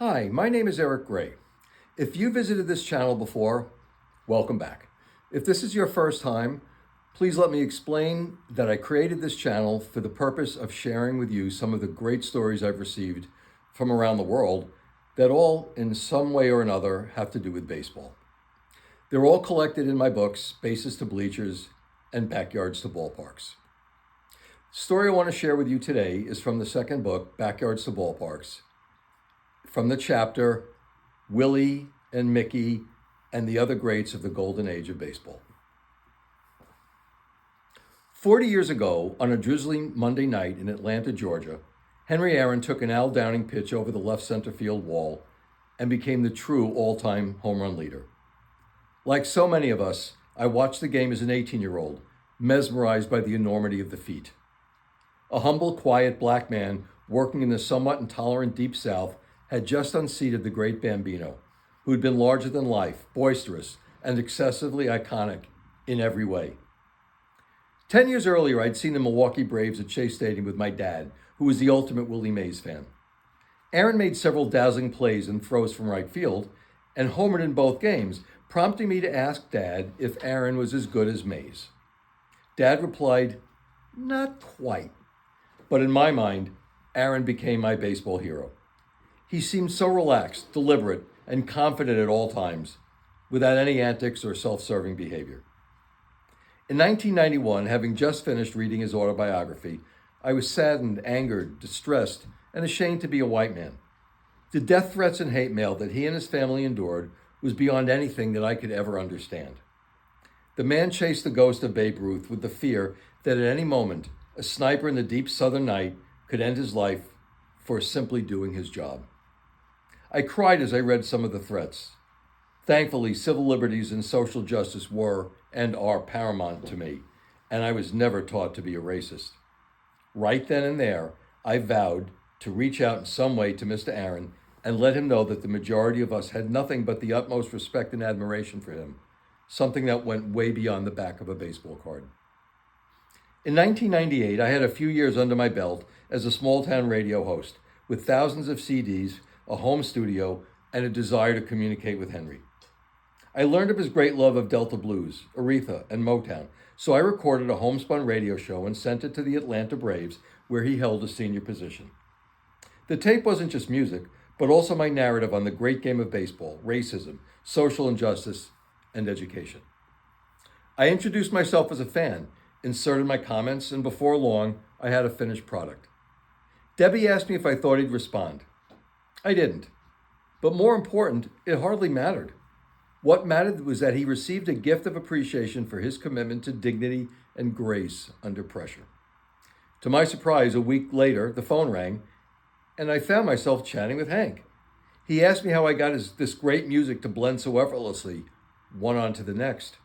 Hi, my name is Eric Gray. If you visited this channel before, welcome back. If this is your first time, please let me explain that I created this channel for the purpose of sharing with you some of the great stories I've received from around the world that all, in some way or another, have to do with baseball. They're all collected in my books, Bases to Bleachers and Backyards to Ballparks. The story I want to share with you today is from the second book, Backyards to Ballparks, from the chapter, Willie and Mickey and the Other Greats of the Golden Age of Baseball. 40 years ago, on a drizzling Monday night in Atlanta, Georgia, Henry Aaron took an Al Downing pitch over the left center field wall and became the true all-time home run leader. Like so many of us, I watched the game as an 18-year-old, mesmerized by the enormity of the feat. A humble, quiet black man working in the somewhat intolerant Deep South had just unseated the great Bambino, who had been larger than life, boisterous, and excessively iconic in every way. 10 years earlier, I'd seen the Milwaukee Braves at Shea Stadium with my dad, who was the ultimate Willie Mays fan. Aaron made several dazzling plays and throws from right field, and homered in both games, prompting me to ask Dad if Aaron was as good as Mays. Dad replied, "Not quite." But in my mind, Aaron became my baseball hero. He seemed so relaxed, deliberate, and confident at all times, without any antics or self-serving behavior. In 1991, having just finished reading his autobiography, I was saddened, angered, distressed, and ashamed to be a white man. The death threats and hate mail that he and his family endured was beyond anything that I could ever understand. The man chased the ghost of Babe Ruth with the fear that at any moment, a sniper in the deep southern night could end his life for simply doing his job. I cried as I read some of the threats. Thankfully, civil liberties and social justice were and are paramount to me, and I was never taught to be a racist. Right then and there, I vowed to reach out in some way to Mr. Aaron and let him know that the majority of us had nothing but the utmost respect and admiration for him, something that went way beyond the back of a baseball card. In 1998, I had a few years under my belt as a small-town radio host with thousands of CDs, a home studio, and a desire to communicate with Henry. I learned of his great love of Delta blues, Aretha, and Motown, so I recorded a homespun radio show and sent it to the Atlanta Braves, where he held a senior position. The tape wasn't just music, but also my narrative on the great game of baseball, racism, social injustice, and education. I introduced myself as a fan, inserted my comments, and before long, I had a finished product. Debbie asked me if I thought he'd respond. I didn't. But more important, it hardly mattered. What mattered was that he received a gift of appreciation for his commitment to dignity and grace under pressure. To my surprise, a week later, the phone rang, and I found myself chatting with Hank. He asked me how I got this great music to blend so effortlessly, one onto the next.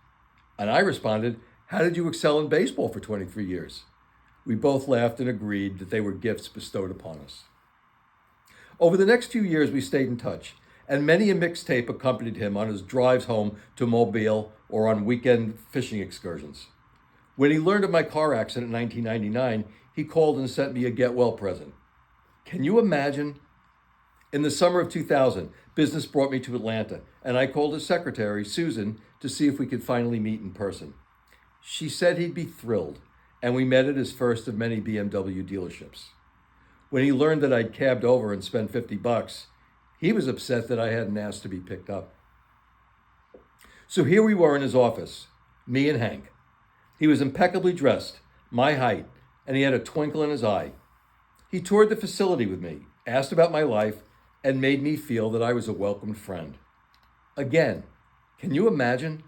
And I responded, "How did you excel in baseball for 23 years? We both laughed and agreed that they were gifts bestowed upon us. Over the next few years, we stayed in touch, and many a mixtape accompanied him on his drives home to Mobile or on weekend fishing excursions. When he learned of my car accident in 1999, he called and sent me a get well present. Can you imagine? In the summer of 2000, business brought me to Atlanta, and I called his secretary, Susan, to see if we could finally meet in person. She said he'd be thrilled, and we met at his first of many BMW dealerships. When he learned that I'd cabbed over and spent $50, he was upset that I hadn't asked to be picked up. So here we were in his office, me and Hank. He was impeccably dressed, my height, and he had a twinkle in his eye. He toured the facility with me, asked about my life, and made me feel that I was a welcomed friend. Again, can you imagine?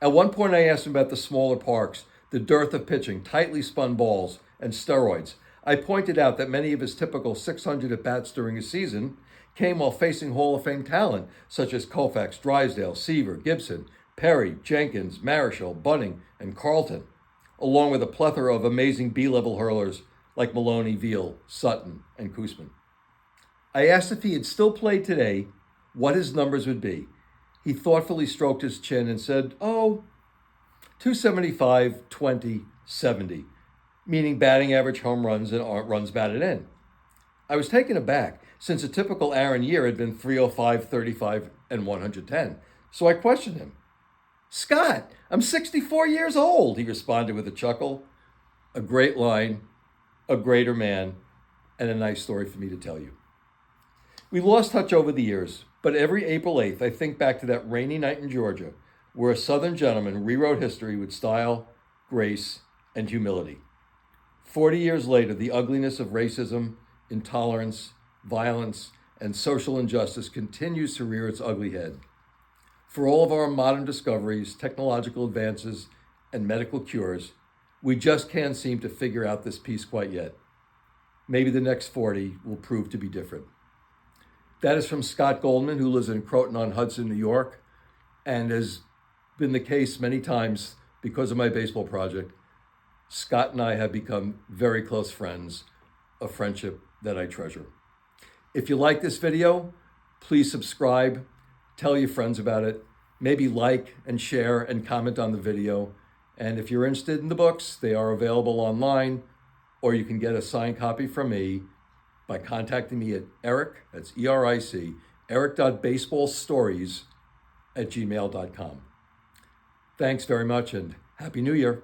At one point I asked him about the smaller parks, the dearth of pitching, tightly spun balls, and steroids. I pointed out that many of his typical 600 at-bats during a season came while facing Hall of Fame talent, such as Koufax, Drysdale, Seaver, Gibson, Perry, Jenkins, Marichal, Bunning, and Carlton, along with a plethora of amazing B-level hurlers like Maloney, Veal, Sutton, and Koosman. I asked if he had still played today, what his numbers would be. He thoughtfully stroked his chin and said, 275, 20, 70. Meaning batting average, home runs, and runs batted in. I was taken aback since a typical Aaron year had been 305, 35, and 110. So I questioned him. "Scott, I'm 64 years old," he responded with a chuckle. A great line, a greater man, and a nice story for me to tell you. We lost touch over the years, but every April 8th, I think back to that rainy night in Georgia, where a Southern gentleman rewrote history with style, grace, and humility. 40 years later, the ugliness of racism, intolerance, violence, and social injustice continues to rear its ugly head. For all of our modern discoveries, technological advances, and medical cures, we just can't seem to figure out this piece quite yet. Maybe the next 40 will prove to be different. That is from Scott Goldman, who lives in Croton-on-Hudson, New York, and has been the case many times because of my baseball project. Scott and I have become very close friends, a friendship that I treasure. If you like this video, please subscribe, tell your friends about it, maybe like and share and comment on the video. And if you're interested in the books, they are available online, or you can get a signed copy from me by contacting me at Eric, that's ERIC, eric.baseballstories@gmail.com. Thanks very much and Happy New Year.